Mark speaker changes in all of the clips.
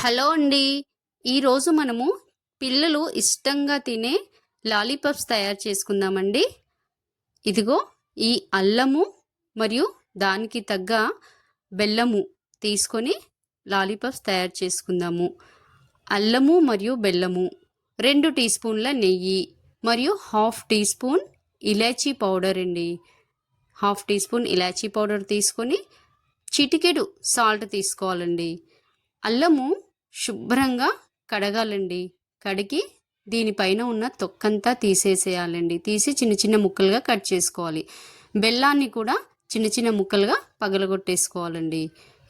Speaker 1: Hello అండి. ఈరోజు మనము పిల్లలు ఇష్టంగా తినే లాలీపాప్స్ తయారు చేసుకుందామండి. ఇదిగో ఈ అల్లము మరియు దానికి తగ్గ బెల్లము తీసుకొని లాలీపాప్స్ తయారు చేసుకుందాము. అల్లము మరియు బెల్లము, 2 టీ స్పూన్ల నెయ్యి మరియు హాఫ్ టీ స్పూన్ ఇలాచీ పౌడర్ అండి. హాఫ్ టీ స్పూన్ ఇలాచీ పౌడర్ తీసుకొని చిటికెడు సాల్ట్ తీసుకోవాలండి. అల్లము శుభ్రంగా కడగాలండి. కడిగి దీనిపైన ఉన్న తొక్కంతా తీసేసేయాలండి. తీసి చిన్న చిన్న ముక్కలుగా కట్ చేసుకోవాలి. బెల్లాన్ని కూడా చిన్న చిన్న ముక్కలుగా పగలగొట్టేసుకోవాలండి.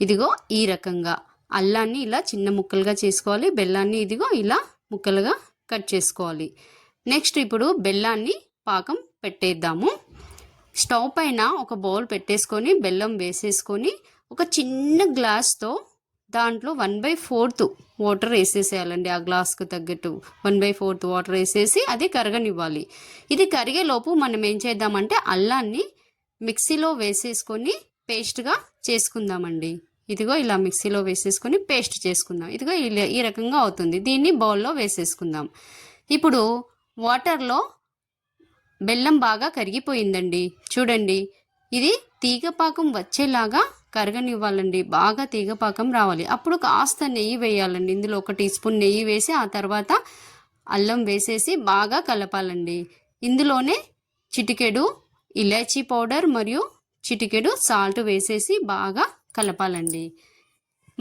Speaker 1: ఇదిగో ఈ రకంగా అల్లాన్ని ఇలా చిన్న ముక్కలుగా చేసుకోవాలి. బెల్లాన్ని ఇదిగో ఇలా ముక్కలుగా కట్ చేసుకోవాలి. నెక్స్ట్ ఇప్పుడు బెల్లాన్ని పాకం పెట్టేద్దాము. స్టవ్ పైన ఒక బౌల్ పెట్టేసుకొని బెల్లం వేసేసుకొని ఒక చిన్న గ్లాస్తో దాంట్లో 1/4 వాటర్ వేసేసేయాలండి. ఆ గ్లాస్కు తగ్గట్టు 1/4 వాటర్ వేసేసి అది కరగనివ్వాలి. ఇది కరిగేలోపు మనం ఏం చేద్దామంటే అల్లాన్ని మిక్సీలో వేసేసుకొని పేస్ట్గా చేసుకుందామండి. ఇదిగో ఇలా మిక్సీలో వేసేసుకొని పేస్ట్ చేసుకుందాం. ఇదిగో ఈ రకంగా అవుతుంది. దీన్ని బౌల్లో వేసేసుకుందాం. ఇప్పుడు వాటర్లో బెల్లం బాగా కరిగిపోయిందండి. చూడండి, ఇది తీగపాకం వచ్చేలాగా కరగనివ్వాలండి. బాగా తీగపాకం రావాలి. అప్పుడు కాస్త నెయ్యి వేయాలండి. ఇందులో 1 టీ స్పూన్ నెయ్యి వేసి ఆ తర్వాత అల్లం వేసేసి బాగా కలపాలండి. ఇందులోనే చిటికెడు ఇలాచీ పౌడర్ మరియు చిటికెడు సాల్ట్ వేసేసి బాగా కలపాలండి.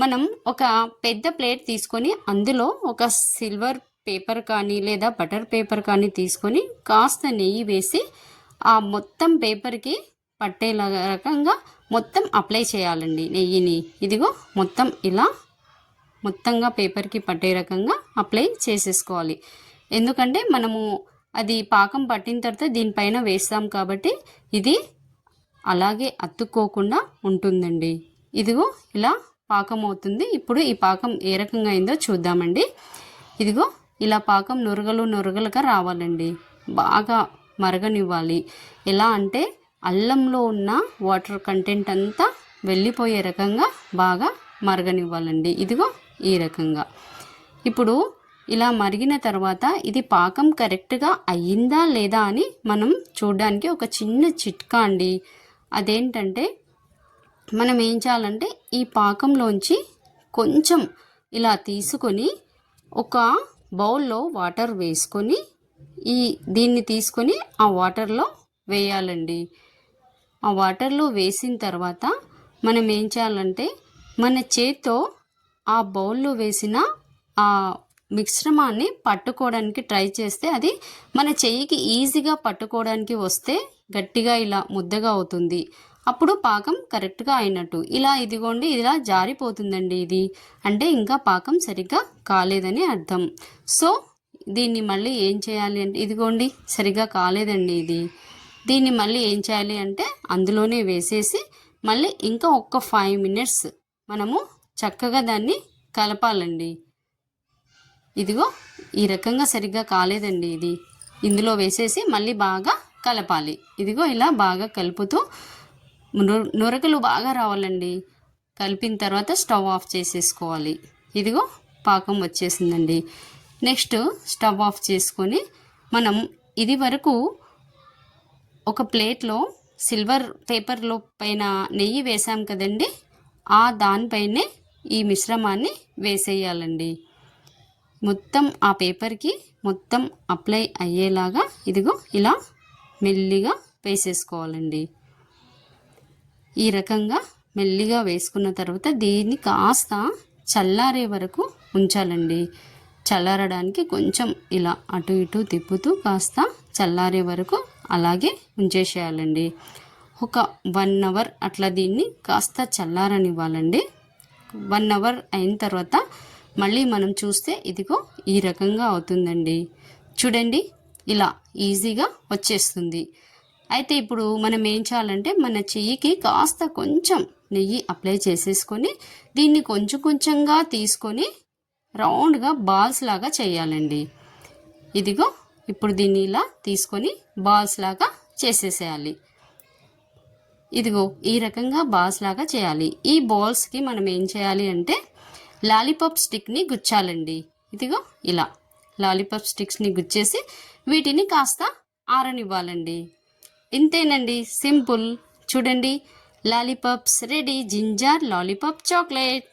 Speaker 1: మనం ఒక పెద్ద ప్లేట్ తీసుకొని అందులో ఒక సిల్వర్ పేపర్ కానీ లేదా బటర్ పేపర్ కానీ తీసుకొని కాస్త నెయ్యి వేసి ఆ మొత్తం పేపర్కి పట్టేలా రకంగా మొత్తం అప్లై చేయాలండి నెయ్యిని. ఇదిగో మొత్తం ఇలా మొత్తంగా పేపర్కి పట్టే రకంగా అప్లై చేసేసుకోవాలి. ఎందుకంటే మనము అది పాకం పట్టిన తర్వాత దీనిపైన వేస్తాం కాబట్టి ఇది అలాగే అతుక్కోకుండా ఉంటుందండి. ఇదిగో ఇలా పాకం అవుతుంది. ఇప్పుడు ఈ పాకం ఏ రకంగా అయిందో చూద్దామండి. ఇదిగో ఇలా పాకం నురగలుగా రావాలండి. బాగా మరగనివ్వాలి. ఎలా అంటే అల్లంలో ఉన్న వాటర్ కంటెంట్ అంతా వెళ్ళిపోయే రకంగా బాగా మరగనివ్వాలండి. ఇదిగో ఈ రకంగా. ఇప్పుడు ఇలా మరిగిన తర్వాత ఇది పాకం కరెక్ట్గా అయ్యిందా లేదా అని మనం చూడడానికి ఒక చిన్న చిట్కా అండి. అదేంటంటే మనం ఏం చేయాలంటే ఈ పాకంలోంచి కొంచెం ఇలా తీసుకొని ఒక బౌల్లో వాటర్ వేసుకొని దీన్ని తీసుకొని ఆ వాటర్లో వేయాలండి. ఆ వాటర్లో వేసిన తర్వాత మనం ఏం చేయాలంటే మన చేత్తో ఆ బౌల్లో వేసిన ఆ మిశ్రమాన్ని పట్టుకోవడానికి ట్రై చేస్తే అది మన చెయ్యికి ఈజీగా పట్టుకోవడానికి వస్తే గట్టిగా ఇలా ముద్దగా అవుతుంది. అప్పుడు పాకం కరెక్ట్గా అయినట్టు. ఇలా ఇదిగోండి ఇలా జారిపోతుందండి. ఇది అంటే ఇంకా పాకం సరిగ్గా కాలేదని అర్థం. సో దీన్ని మళ్ళీ ఏం చేయాలి అంటే ఇదిగోండి సరిగ్గా కాలేదండి ఇది. దీన్ని మళ్ళీ ఏం చేయాలి అంటే అందులోనే వేసేసి మళ్ళీ ఇంకా ఒక 5 మినిట్స్ మనము చక్కగా దాన్ని కలపాలండి. ఇదిగో ఈ రకంగా సరిగ్గా కాలేదండి ఇది. ఇందులో వేసేసి మళ్ళీ బాగా కలపాలి. ఇదిగో ఇలా బాగా కలుపుతూ నురగలు బాగా రావాలండి. కలిపిన తర్వాత స్టవ్ ఆఫ్ చేసేసుకోవాలి. ఇదిగో పాకం వచ్చేసిందండి. నెక్స్ట్ స్టవ్ ఆఫ్ చేసుకొని మనం ఇది వరకు ఒక ప్లేట్లో సిల్వర్ పేపర్లో పైన నెయ్యి వేసాం కదండి, ఆ దానిపైనే ఈ మిశ్రమాన్ని వేసేయాలండి. మొత్తం ఆ పేపర్కి మొత్తం అప్లై అయ్యేలాగా ఇదిగో ఇలా మెల్లిగా వేసేసుకోవాలండి. ఈ రకంగా మెల్లిగా వేసుకున్న తర్వాత దీన్ని కాస్త చల్లారే వరకు ఉంచాలండి. చల్లారడానికి కొంచెం ఇలా అటు ఇటు తిప్పుతూ కాస్త చల్లారే వరకు అలాగే ఉంచేసేయాలండి. ఒక 1 అవర్ అట్లా దీన్ని కాస్త చల్లారనివ్వాలండి. 1 అవర్ అయిన తర్వాత మళ్ళీ మనం చూస్తే ఇదిగో ఈ రకంగా అవుతుందండి. చూడండి ఇలా ఈజీగా వచ్చేస్తుంది. అయితే ఇప్పుడు మనం ఏం చేయాలంటే మన చెయ్యికి కాస్త కొంచెం నెయ్యి అప్లై చేసేసుకొని దీన్ని కొంచెం కొంచెంగా తీసుకొని రౌండ్గా బాల్స్ లాగా చేయాలండి. ఇదిగో ఇప్పుడు దీన్ని ఇలా తీసుకొని బాల్స్ లాగా చేసేసేయాలి. ఇదిగో ఈ రకంగా బాల్స్ లాగా చేయాలి. ఈ బాల్స్కి మనం ఏం చేయాలి అంటే లాలీపాప్ స్టిక్ని గుచ్చాలండి. ఇదిగో ఇలా లాలీపాప్ స్టిక్స్ని గుచ్చేసి వీటిని కాస్త ఆరనివ్వాలండి. ఇంతేనండి, సింపుల్. చూడండి, lollipops ready. Ginger lollipop chocolate.